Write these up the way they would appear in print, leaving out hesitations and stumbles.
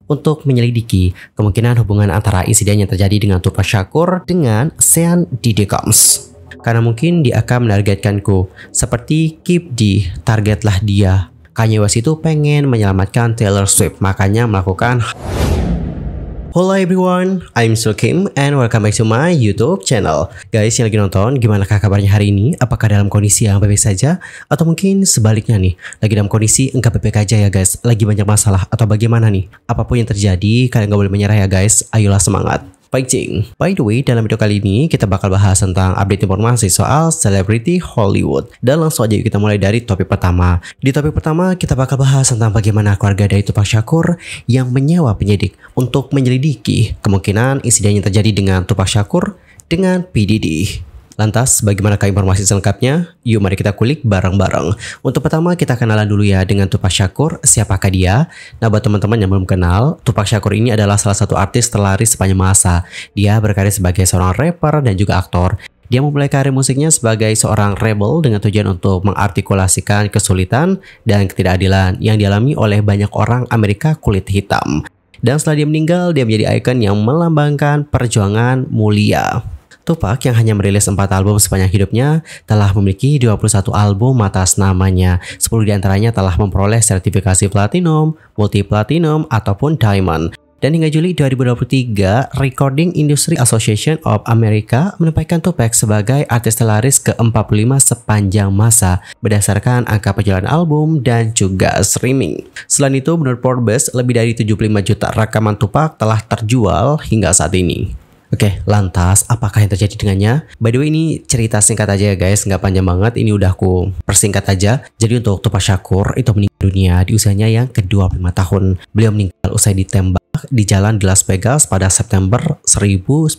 untuk menyelidiki kemungkinan hubungan antara insiden yang terjadi dengan Tupac Shakur dengan Sean Diddy Combs. Karena mungkin dia akan menargetkanku, seperti Kip D, targetlah dia. Kanye West itu pengen menyelamatkan Taylor Swift, makanya melakukan. Hello everyone, I'm Sulkim and welcome back to my YouTube channel. Guys yang lagi nonton, gimana kabarnya hari ini? Apakah dalam kondisi yang baik saja? Atau mungkin sebaliknya nih, lagi dalam kondisi enggak baik aja ya guys? Lagi banyak masalah atau bagaimana nih? Apapun yang terjadi, kalian gak boleh menyerah ya guys. Ayolah semangat. Fighting. By the way, dalam video kali ini kita bakal bahas tentang update informasi soal selebriti Hollywood. Dan langsung aja kita mulai dari topik pertama. Di topik pertama kita bakal bahas tentang bagaimana keluarga dari Tupac Shakur yang menyewa penyidik untuk menyelidiki kemungkinan insiden yang terjadi dengan Tupac Shakur dengan P. Diddy. Lantas, bagaimanakah informasi selengkapnya? Yuk mari kita kulik bareng-bareng. Untuk pertama, kita kenalan dulu ya dengan Tupac Shakur. Siapakah dia? Nah, buat teman-teman yang belum kenal, Tupac Shakur ini adalah salah satu artis terlaris sepanjang masa. Dia berkarir sebagai seorang rapper dan juga aktor. Dia memulai karir musiknya sebagai seorang rebel dengan tujuan untuk mengartikulasikan kesulitan dan ketidakadilan yang dialami oleh banyak orang Amerika kulit hitam. Dan setelah dia meninggal, dia menjadi ikon yang melambangkan perjuangan mulia. Tupac yang hanya merilis 4 album sepanjang hidupnya telah memiliki 21 album atas namanya. 10 diantaranya telah memperoleh sertifikasi platinum, multi-platinum, ataupun diamond. Dan hingga Juli 2023, Recording Industry Association of America menempatkan Tupac sebagai artis terlaris ke-45 sepanjang masa berdasarkan angka penjualan album dan juga streaming. Selain itu, menurut Forbes, lebih dari 75 juta rekaman Tupac telah terjual hingga saat ini. Oke, lantas apakah yang terjadi dengannya? By the way, ini cerita singkat aja ya guys, nggak panjang banget. Ini udah aku persingkat aja. Jadi untuk Tupac Shakur itu meninggal dunia di usianya yang ke-25 tahun. Beliau meninggal usai ditembak di jalan di Las Vegas pada September 1996.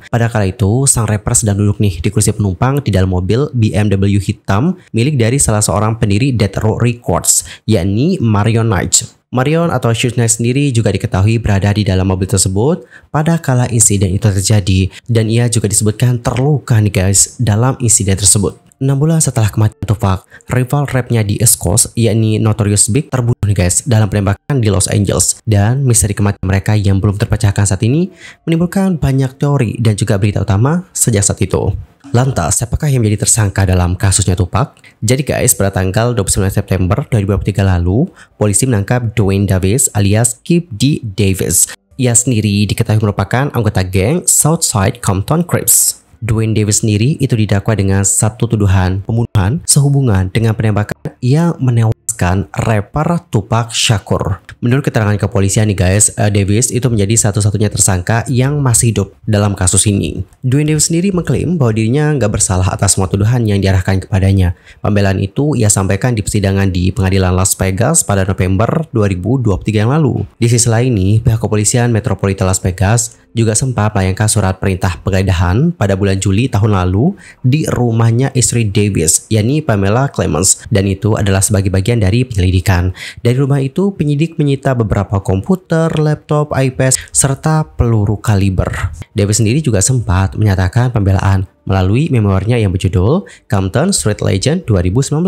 Pada kala itu, sang rapper sedang duduk nih di kursi penumpang di dalam mobil BMW hitam milik dari salah seorang pendiri Death Row Records, yakni Marion Knight. Marion atau Suge Knight sendiri juga diketahui berada di dalam mobil tersebut pada kala insiden itu terjadi, dan ia juga disebutkan terluka nih guys dalam insiden tersebut. 6 bulan setelah kematian Tupac, rival rapnya di East Coast yakni Notorious Big terbunuh nih guys dalam penembakan di Los Angeles, dan misteri kematian mereka yang belum terpecahkan saat ini menimbulkan banyak teori dan juga berita utama sejak saat itu. Lantas, siapakah yang menjadi tersangka dalam kasusnya Tupac? Jadi guys, pada tanggal 29 September 2023 lalu, polisi menangkap Duane Davis alias Kip D. Davis. Ia sendiri diketahui merupakan anggota geng Southside Compton Crips. Duane Davis sendiri itu didakwa dengan satu tuduhan pembunuhan sehubungan dengan penembakan yang menewaskan rapper Tupac Shakur. Menurut keterangan kepolisian nih guys, Davis itu menjadi satu-satunya tersangka yang masih hidup dalam kasus ini. Duane Davis sendiri mengklaim bahwa dirinya nggak bersalah atas semua tuduhan yang diarahkan kepadanya. Pembelaan itu ia sampaikan di persidangan di pengadilan Las Vegas pada November 2023 yang lalu. Di sisi lain nih, pihak kepolisian Metropolitan Las Vegas juga sempat melayangkan surat perintah penggeledahan pada bulan Juli tahun lalu di rumahnya istri Davis, yakni Pamela Clemens, dan itu adalah sebagai bagian dari penyelidikan. Dari rumah itu, penyidik menyita beberapa komputer, laptop, iPad, serta peluru kaliber. Davis sendiri juga sempat menyatakan pembelaan melalui memoirnya yang berjudul Compton Street Legend 2019.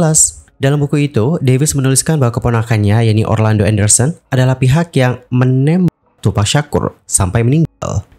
Dalam buku itu, Davis menuliskan bahwa keponakannya, yakni Orlando Anderson, adalah pihak yang menembak Tupac Shakur sampai meninggal.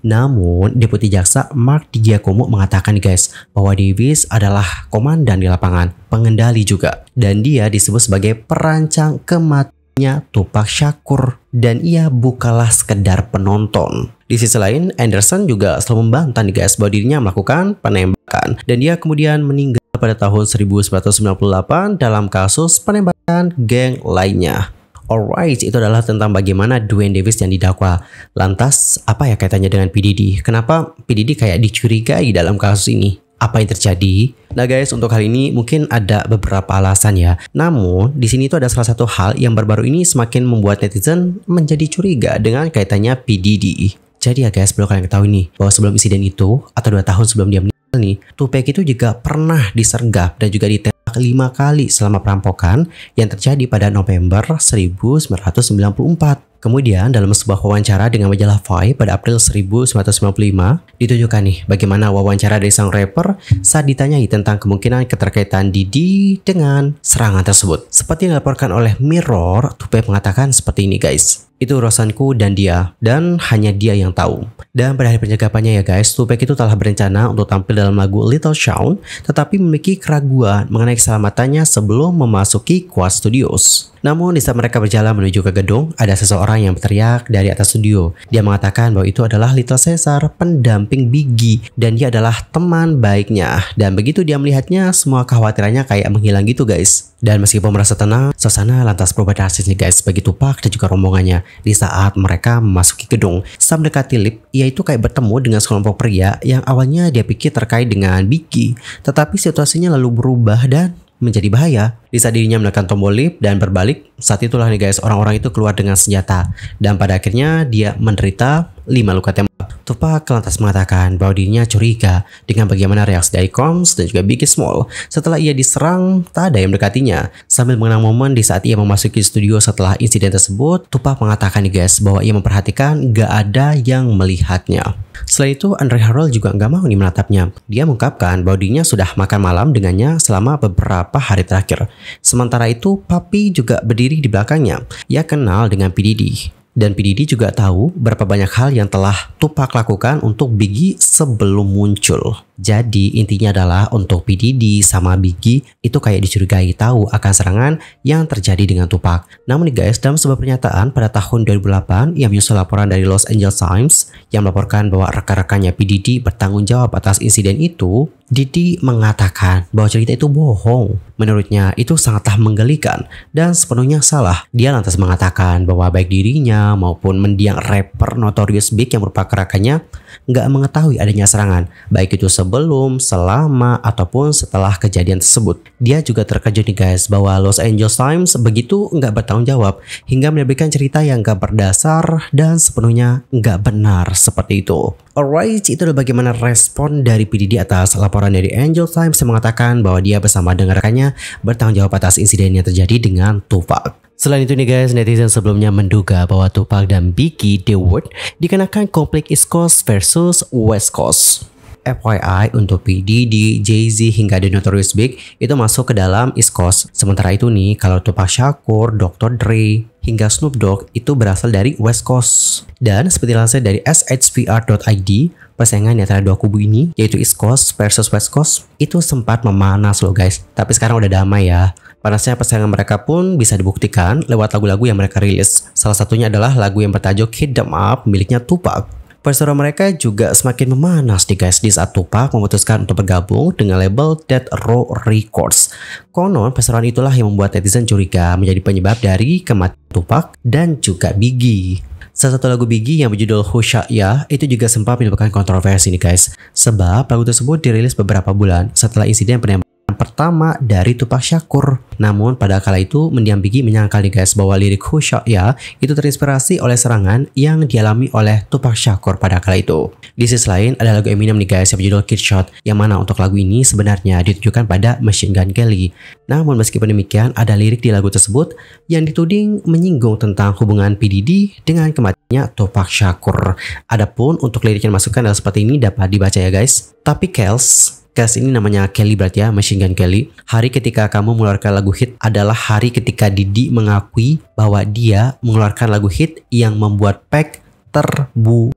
Namun, Deputi Jaksa Mark DiGiacomo mengatakan guys bahwa Davis adalah komandan di lapangan, pengendali juga, dan dia disebut sebagai perancang kematiannya Tupac Shakur, dan ia bukanlah sekedar penonton. Di sisi lain, Anderson juga selalu membantah nih guys bahwa dirinya melakukan penembakan, dan dia kemudian meninggal pada tahun 1998 dalam kasus penembakan geng lainnya. Alright, itu adalah tentang bagaimana Duane Davis yang didakwa. Lantas, apa ya kaitannya dengan P. Diddy? Kenapa P. Diddy kayak dicurigai dalam kasus ini? Apa yang terjadi? Nah guys, untuk hal ini mungkin ada beberapa alasan ya. Namun, di sini itu ada salah satu hal yang baru-baru ini semakin membuat netizen menjadi curiga dengan kaitannya P. Diddy. Jadi ya guys, perlu kalian ketahui nih, bahwa sebelum insiden itu, atau 2 tahun sebelum dia meninggal nih, Tupac itu juga pernah disergap dan juga ditembak ditembak 5 kali selama perampokan yang terjadi pada November 1994. Kemudian dalam sebuah wawancara dengan majalah Vibe pada April 1995 ditunjukkan nih bagaimana wawancara dari sang rapper saat ditanyai tentang kemungkinan keterkaitan Diddy dengan serangan tersebut. Seperti yang dilaporkan oleh Mirror, Tupac mengatakan seperti ini guys. Itu urusanku dan dia, dan hanya dia yang tahu. Dan pada hari penyekapannya ya guys, Tupac itu telah berencana untuk tampil dalam lagu Little Shawn, tetapi memiliki keraguan mengenai keselamatannya sebelum memasuki Quad Studios. Namun di saat mereka berjalan menuju ke gedung, ada seseorang yang berteriak dari atas studio. Dia mengatakan bahwa itu adalah Little Caesar, pendamping Biggie, dan dia adalah teman baiknya. Dan begitu dia melihatnya, semua kekhawatirannya kayak menghilang gitu guys. Dan meskipun merasa tenang, suasana lantas berubah drastis nih guys bagi Tupac dan juga rombongannya. Di saat mereka memasuki gedung, saat mendekati lift, ia itu kayak bertemu dengan sekelompok pria yang awalnya dia pikir terkait dengan Biggie, tetapi situasinya lalu berubah dan menjadi bahaya. Di saat dirinya menekan tombol lift dan berbalik, saat itulah nih guys, orang-orang itu keluar dengan senjata dan pada akhirnya dia menderita 5 luka tembak. Tupac lantas mengatakan bahwa dirinya curiga dengan bagaimana reaksi dari Combs dan juga Biggie Small setelah ia diserang tak ada yang mendekatinya. Sambil mengenang momen di saat ia memasuki studio setelah insiden tersebut, Tupac mengatakan nih guys bahwa ia memperhatikan gak ada yang melihatnya. Selain itu, Andre Harrell juga nggak mau nih menatapnya. Dia mengungkapkan bahwa dirinya sudah makan malam dengannya selama beberapa hari terakhir. Sementara itu, Papi juga berdiri di belakangnya. Ia kenal dengan P. Diddy. Dan P. Diddy juga tahu berapa banyak hal yang telah Tupac lakukan untuk Biggie sebelum muncul. Jadi intinya adalah untuk P. Diddy sama Biggie itu kayak dicurigai tahu akan serangan yang terjadi dengan Tupac. Namun nih guys, dalam sebuah pernyataan pada tahun 2008 yang menyusul laporan dari Los Angeles Times yang melaporkan bahwa rekan-rekannya P. Diddy bertanggung jawab atas insiden itu, Diddy mengatakan bahwa cerita itu bohong. Menurutnya itu sangatlah menggelikan dan sepenuhnya salah. Dia lantas mengatakan bahwa baik dirinya maupun mendiang rapper Notorious Big yang merupakan rekannya nggak mengetahui adanya serangan, baik itu sebelum, selama, ataupun setelah kejadian tersebut. Dia juga terkejut nih guys bahwa Los Angeles Times begitu nggak bertanggung jawab hingga menerbitkan cerita yang nggak berdasar dan sepenuhnya nggak benar seperti itu. Alright, itu adalah bagaimana respon dari P. Diddy atas laporan dari Angel Times yang mengatakan bahwa dia bersama dengan rekannya bertanggung jawab atas insiden yang terjadi dengan Tupac. Selain itu nih guys, netizen sebelumnya menduga bahwa Tupac dan Biggie The Word dikenakan konflik East Coast versus West Coast. FYI untuk P. Diddy, Jay-Z hingga The Notorious Big itu masuk ke dalam East Coast. Sementara itu nih, kalau Tupac Shakur, Dr. Dre, hingga Snoop Dogg itu berasal dari West Coast. Dan seperti lansir dari shpr.id, persaingan antara dua kubu ini, yaitu East Coast versus West Coast, itu sempat memanas loh guys. Tapi sekarang udah damai ya. Panasnya persaingan mereka pun bisa dibuktikan lewat lagu-lagu yang mereka rilis. Salah satunya adalah lagu yang bertajuk Hit 'Em Up miliknya Tupac. Perseteruan mereka juga semakin memanas nih guys di saat Tupac memutuskan untuk bergabung dengan label Death Row Records. Konon perseteruan itulah yang membuat netizen curiga menjadi penyebab dari kematian Tupac dan juga Biggie. Salah satu lagu Biggie yang berjudul Husha Ya itu juga sempat menimbulkan kontroversi nih guys. Sebab lagu tersebut dirilis beberapa bulan setelah insiden penembakan pertama dari Tupac Shakur. Namun pada kala itu mendiam Biggie menyangkal nih guys bahwa lirik Husha Ya itu terinspirasi oleh serangan yang dialami oleh Tupac Shakur pada kala itu. Di sisi lain ada lagu Eminem nih guys yang berjudul Kid Shot, yang mana untuk lagu ini sebenarnya ditujukan pada Machine Gun Kelly. Namun meskipun demikian ada lirik di lagu tersebut yang dituding menyinggung tentang hubungan P. Diddy dengan kematiannya Tupac Shakur. Adapun untuk lirik yang masukkan adalah seperti ini, dapat dibaca ya guys. Tapi Kels ini namanya Kelly berarti ya, Machine Gun Kelly. Hari ketika kamu mengeluarkan lagu hit adalah hari ketika Diddy mengakui bahwa dia mengeluarkan lagu hit yang membuat Pac terbunuh.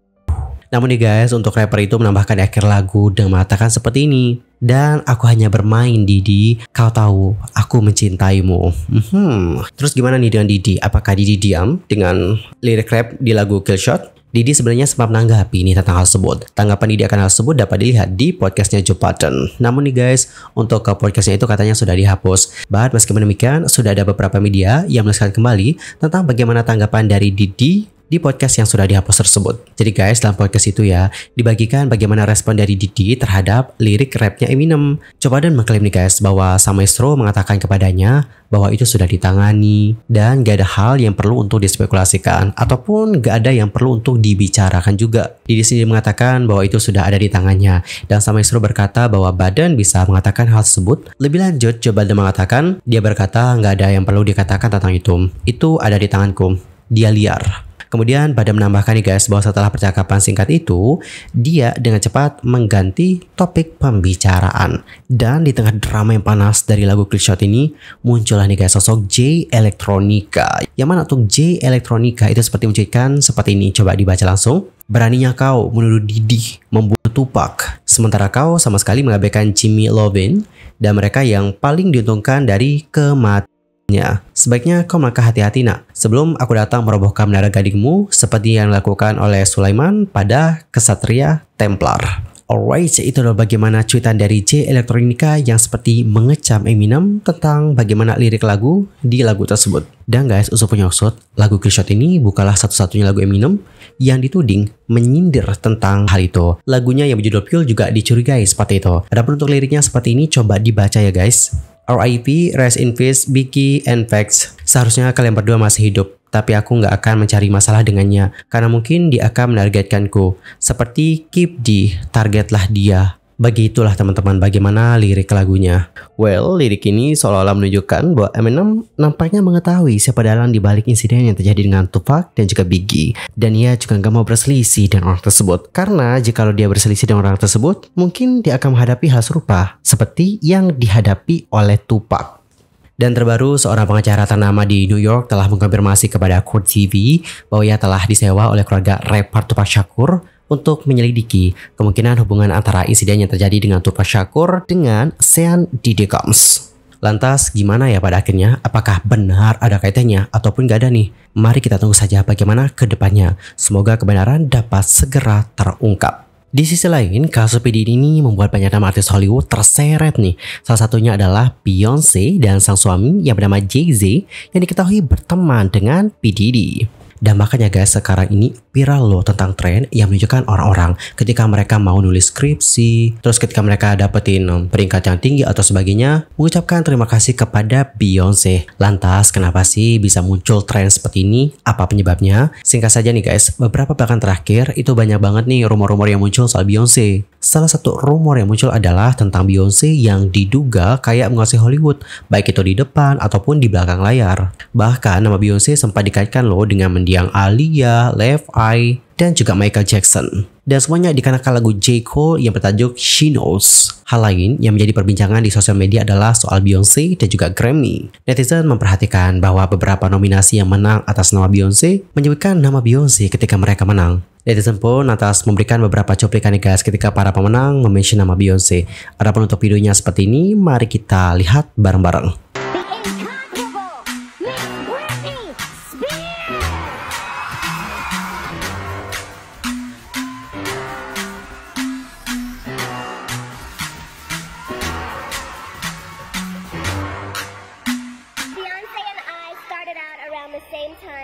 Namun nih guys, untuk rapper itu menambahkan di akhir lagu dengan mengatakan seperti ini. Dan aku hanya bermain Diddy, kau tahu aku mencintaimu. Terus gimana nih dengan Diddy? Apakah Diddy diam dengan lirik rap di lagu Kill Shot? Diddy sebenarnya sempat menanggapi nih tentang hal tersebut. Tanggapan Diddy akan hal tersebut dapat dilihat di podcastnya Joe Budden. Namun nih guys, untuk ke podcastnya itu katanya sudah dihapus. Meskipun demikian, sudah ada beberapa media yang menuliskan kembali tentang bagaimana tanggapan dari Diddy di podcast yang sudah dihapus tersebut. Jadi guys, dalam podcast itu ya, dibagikan bagaimana respon dari Diddy terhadap lirik rapnya Eminem. Coba dan mengklaim nih guys, bahwa sang maestro mengatakan kepadanya bahwa itu sudah ditangani dan gak ada hal yang perlu untuk dispekulasikan ataupun gak ada yang perlu untuk dibicarakan juga. Diddy sendiri mengatakan bahwa itu sudah ada di tangannya dan sang maestro berkata bahwa badan bisa mengatakan hal tersebut. Lebih lanjut, Joe Budden mengatakan, dia berkata gak ada yang perlu dikatakan tentang itu ada di tanganku, dia liar. Kemudian Budden menambahkan nih guys bahwa setelah percakapan singkat itu, dia dengan cepat mengganti topik pembicaraan. Dan di tengah drama yang panas dari lagu Clickshot ini, muncullah nih guys sosok Jay Electronica. Yang mana untuk Jay Electronica itu seperti mencuitkan seperti ini, coba dibaca langsung. Beraninya kau menuduh Diddy membunuh Tupac, sementara kau sama sekali mengabaikan Jimmy Iovine dan mereka yang paling diuntungkan dari kematian. Sebaiknya kau melangkah hati-hati nak, sebelum aku datang merobohkan menara gadingmu seperti yang dilakukan oleh Sulaiman pada Kesatria Templar. Alright, itu adalah bagaimana cuitan dari Jay Electronica yang seperti mengecam Eminem tentang bagaimana lirik lagu di lagu tersebut. Dan guys, usut punya usut, lagu Clickshot ini bukanlah satu-satunya lagu Eminem yang dituding menyindir tentang hal itu. Lagunya yang berjudul Pure juga dicurigai seperti itu. Adapun untuk liriknya seperti ini, coba dibaca ya guys. R.I.P. Rest in Peace, Biggie and Facts. Seharusnya kalian berdua masih hidup, tapi aku nggak akan mencari masalah dengannya, karena mungkin dia akan menargetkanku. Seperti Keep D, targetlah dia. Begitulah teman-teman bagaimana lirik lagunya. Well, lirik ini seolah-olah menunjukkan bahwa Eminem nampaknya mengetahui siapa dalang di balik insiden yang terjadi dengan Tupac dan juga Biggie. Dan ia juga gak mau berselisih dengan orang tersebut. Karena jikalau dia berselisih dengan orang tersebut, mungkin dia akan menghadapi hal serupa seperti yang dihadapi oleh Tupac. Dan terbaru, seorang pengacara ternama di New York telah mengkonfirmasi kepada Court TV bahwa ia telah disewa oleh keluarga rapper Tupac Shakur untuk menyelidiki kemungkinan hubungan antara insiden yang terjadi dengan Tupac Shakur dengan Sean Diddy Combs. Lantas gimana ya pada akhirnya? Apakah benar ada kaitannya ataupun gak ada nih? Mari kita tunggu saja bagaimana ke depannya. Semoga kebenaran dapat segera terungkap. Di sisi lain, kasus P. Diddy ini membuat banyak nama artis Hollywood terseret nih. Salah satunya adalah Beyonce dan sang suami yang bernama Jay-Z yang diketahui berteman dengan P. Diddy. Dan makanya guys, sekarang ini viral loh tentang tren yang menunjukkan orang-orang ketika mereka mau nulis skripsi, terus ketika mereka dapetin peringkat yang tinggi atau sebagainya, mengucapkan terima kasih kepada Beyonce. Lantas kenapa sih bisa muncul tren seperti ini? Apa penyebabnya? Singkat saja nih guys, beberapa pekan terakhir itu banyak banget nih rumor-rumor yang muncul soal Beyonce. Salah satu rumor yang muncul adalah tentang Beyonce yang diduga kayak menguasai Hollywood, baik itu di depan ataupun di belakang layar. Bahkan nama Beyonce sempat dikaitkan loh dengan mendiang Aaliyah, Left Eye, dan juga Michael Jackson. Dan semuanya dikarenakan lagu J. Cole yang bertajuk She Knows. Hal lain yang menjadi perbincangan di sosial media adalah soal Beyonce dan juga Grammy. Netizen memperhatikan bahwa beberapa nominasi yang menang atas nama Beyonce menyebutkan nama Beyonce ketika mereka menang. Netizen pun atas memberikan beberapa cuplikan nih guys ketika para pemenang mention nama Beyonce. Adapun untuk videonya seperti ini, mari kita lihat bareng-bareng.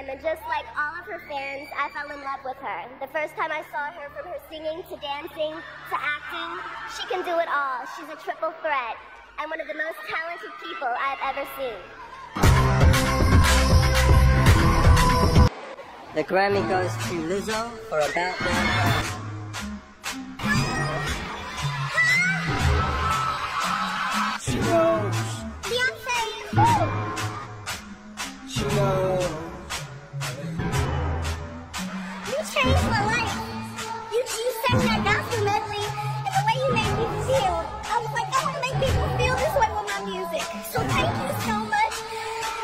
And just like all of her fans, I fell in love with her. The first time I saw her, from her singing to dancing to acting, she can do it all. She's a triple threat and one of the most talented people I've ever seen. The Grammy goes to Lizzo for About That. She knows. Beyonce. Woo. She knows. You changed my life. You sang that gospel medley, and the way you made me feel, I was like, I want to make people feel this way with my music. So thank you so much.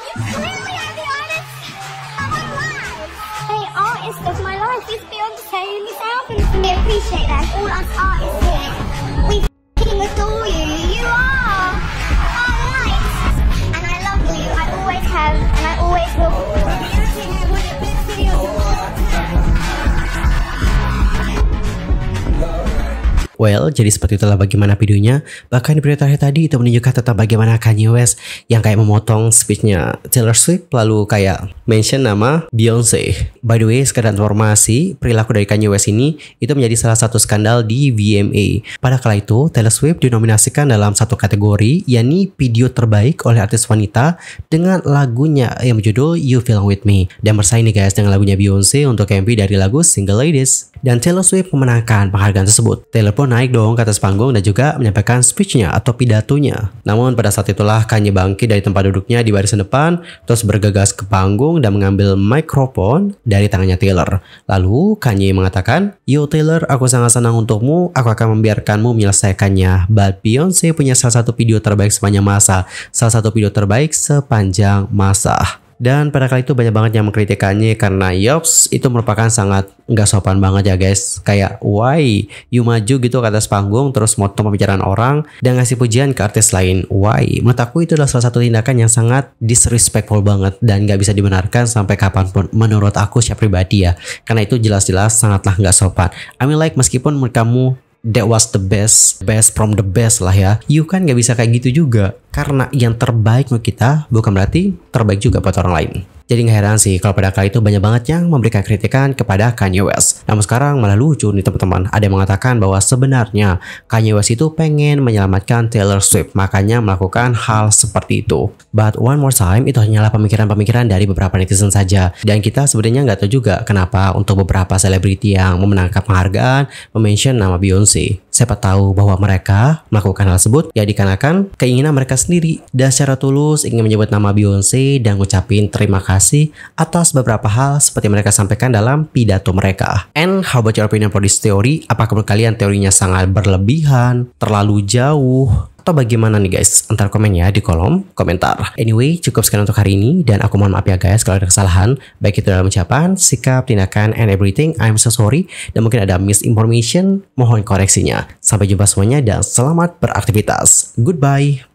You clearly are the artist of my life. The artist of my life is Beyonce in this album. I appreciate that. All us artists here, we f***ing adore you. You are our light. And I love you. I always have, and I always will. Well, jadi seperti itulah bagaimana videonya. Bahkan di video terakhir tadi itu menunjukkan tentang bagaimana Kanye West yang kayak memotong speechnya Taylor Swift lalu kayak mention nama Beyonce. By the way, sekedar informasi, perilaku dari Kanye West ini itu menjadi salah satu skandal di VMA. Pada kala itu, Taylor Swift dinominasikan dalam satu kategori, yakni video terbaik oleh artis wanita dengan lagunya yang berjudul You Belong With Me, dan bersaing nih guys dengan lagunya Beyonce untuk MV dari lagu Single Ladies. Dan Taylor Swift memenangkan penghargaan tersebut. Taylor pun naik dong ke atas panggung dan juga menyampaikan speechnya atau pidatonya. Namun pada saat itulah Kanye bangkit dari tempat duduknya di barisan depan, terus bergegas ke panggung dan mengambil mikrofon dari tangannya Taylor. Lalu Kanye mengatakan, "Yo Taylor, aku sangat senang untukmu, aku akan membiarkanmu menyelesaikannya. But Beyonce punya salah satu video terbaik sepanjang masa, salah satu video terbaik sepanjang masa." Dan pada kali itu banyak banget yang mengkritikannya karena yops, itu merupakan sangat nggak sopan banget ya guys. Kayak why you maju gitu ke atas panggung terus motong pembicaraan orang dan ngasih pujian ke artis lain. Why? Menurut aku itu adalah salah satu tindakan yang sangat disrespectful banget dan nggak bisa dibenarkan sampai kapanpun menurut aku secara pribadi ya. Karena itu jelas-jelas sangatlah nggak sopan. I mean like meskipun menurut kamu that was the best from the best lah ya, you kan gak bisa kayak gitu juga. Karena yang terbaik menurut kita bukan berarti terbaik juga buat orang lain. Jadi gak heran sih kalau pada kali itu banyak banget yang memberikan kritikan kepada Kanye West. Namun sekarang malah lucu nih teman-teman. Ada yang mengatakan bahwa sebenarnya Kanye West itu pengen menyelamatkan Taylor Swift, makanya melakukan hal seperti itu. But one more time, itu hanyalah pemikiran-pemikiran dari beberapa netizen saja. Dan kita sebenarnya nggak tahu juga kenapa untuk beberapa selebriti yang memenangkan penghargaan mention nama Beyonce. Siapa tahu bahwa mereka melakukan hal tersebut ya dikarenakan keinginan mereka sendiri dan secara tulus ingin menyebut nama Beyonce dan ngucapin terima kasih atas beberapa hal seperti mereka sampaikan dalam pidato mereka. And how about your opinion for this theory? Apakah menurut kalian teorinya sangat berlebihan, terlalu jauh, atau bagaimana nih guys? Antar komen ya di kolom komentar. Anyway, cukup sekian untuk hari ini dan aku mohon maaf ya guys kalau ada kesalahan, baik itu dalam ucapan, sikap, tindakan, and everything. I'm so sorry dan mungkin ada misinformation, mohon koreksinya. Sampai jumpa semuanya dan selamat beraktivitas. Goodbye.